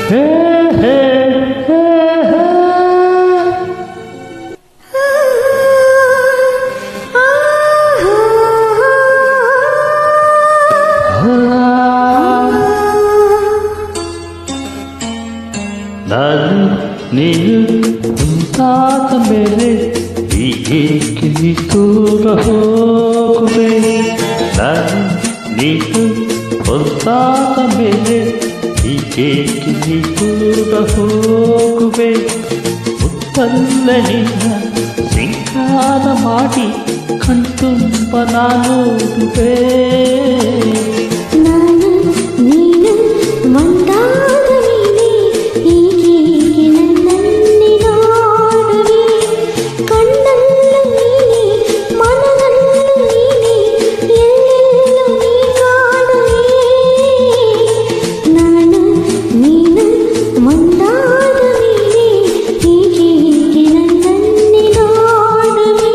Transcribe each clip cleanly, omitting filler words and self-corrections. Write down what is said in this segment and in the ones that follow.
ಹೇ ಹೇ ಹೇ ಹೇ. ನಾನು ನೀನು ಮುಂತಾದ ಮೇಲೆ ಹೀಗೇಕೆ ನೀ ದೂರ ಹೋಗುವೆ. ನಾನು ನೀನು ಮುಂತಾದ ಮೇಲೆ ಹೀಗೇಕೆ ನೀ ದೂರ ಹೋಗುವೆ. ಮುತ್ತಲ್ಲ ನಿನ್ನ ಸಿಂಗಾರ ಮಾಡಿ ಕಣ್ತುಂಬ ನಾನೋಡುವೆ. ನಾನು ನೀನು ಒಂದಾದ ಮೇಲೆ ಹೀಗೀಗೆ ನನ್ನನ್ನೇ ನೋಡುವೆ. ಕಣ್ಣಲ್ಲೂ ನೀನೆ ಮನದಲ್ಲೂ ನೀನೆ ಎಲ್ಲೆಲ್ಲೂ ನೀ ಕಾಣುವೆ. ನಾನು ನೀನು ಒಂದಾದ ಮೇಲೆ ಹೀಗೀಗೆ ನನ್ನನ್ನೇ ನೋಡುವೆ.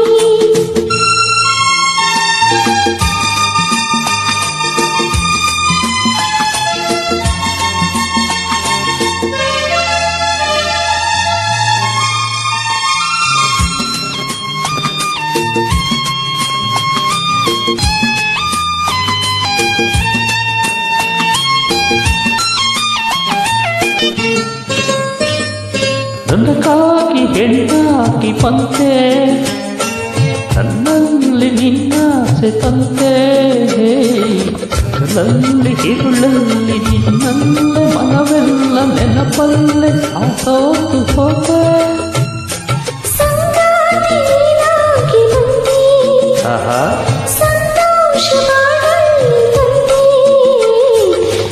ನನ್ನಕ್ಕಾಗಿ ಹೆಣ್ಣಾಗಿ ಬಂತೆ, ನನ್ನಲ್ಲಿ ನಿನ್ನಾಸೆ ತಂತೆ. ಕಲ್ಲಲ್ಲಿ ಹಿರುಳಲ್ಲಿ ನಿನ್ನಲ್ಲೇ ಮನವೆಲ್ಲ ನೆನಪಲ್ಲೇ ಸಾಸೋತು ಹೋದೆ. ಸಂಗಾತಿ ನೀನಾಗಿ ಬಂದೆ, ಆಹಾ ಸಂತೋಷ ಬಾಳಲ್ಲಿ ತಂದೆ.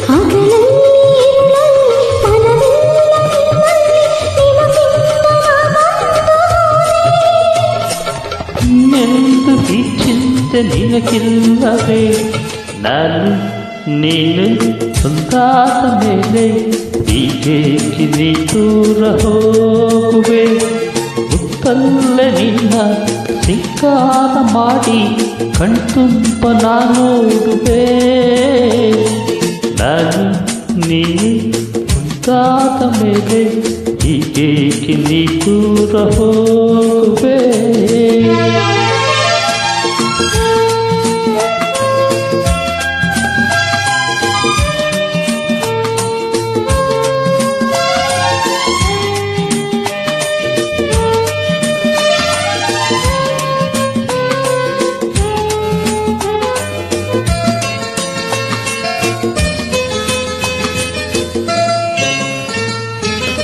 ಹಗಲಲ್ಲಿ ಇರುಳಲ್ಲಿ ಮನವೆಲ್ಲ ನಿನ್ನಲ್ಲಿ ನಿನಗಿಂತ ನಾ ಬಂದು ಹೋದೆ. ಇನ್ನೆಂದು ಈ ಚಿಂತೆ ನಿನಗಿಲ್ಲವೇ. ನಾನು ನೀನು ಒಂದಾದ ಮೇಲೆ ಹೀಗೇಕೆ ನೀ ದೂರ ಹೋಗುವೆ. ಮುತ್ತಲ್ಲೇ ನಿನ್ನ ಸಿಂಗಾರ ಮಾಡಿ ಕಣ್ತುಂಬ ನಾನೋಡುವೆ. ನಾನು ನೀನು ಒಂದಾದ ಮೇಲೆ ಹೀಗೇಕೆ ನೀ ದೂರ ಹೋಗುವೆ.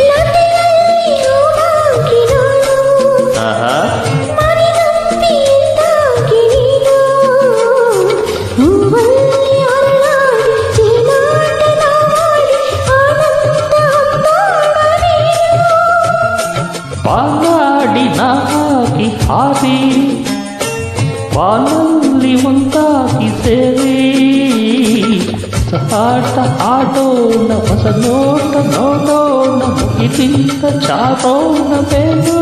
ಲತೆಯಲ್ಲಿ ಹೂವಾಗಿ ನಾನು, ಆಹಾ ಮರಿಗಂಟಿಯಿಂದಾಗಿ ನೀನು. ಹೂವಲ್ಲಿ ಅರಳಾಡಿ ಜೀನಾಟ ನಾಡಿ ಆನಂದ ಅಂದಾಡ ನೀನು. ಬಾನಾಡಿ ನಾಗಿ ಹಾರಿ ಬಾನಲ್ಲಿ ಒಂದಾಗಿ ಸೇರಿ ಸಹಾಟ ಆಡೋಣ ಹೊಸ ನೋಟ ನೋಡೋಣ ಮುಗಿಲಿಂದ ಚಾರೋಣ ಬೇರು.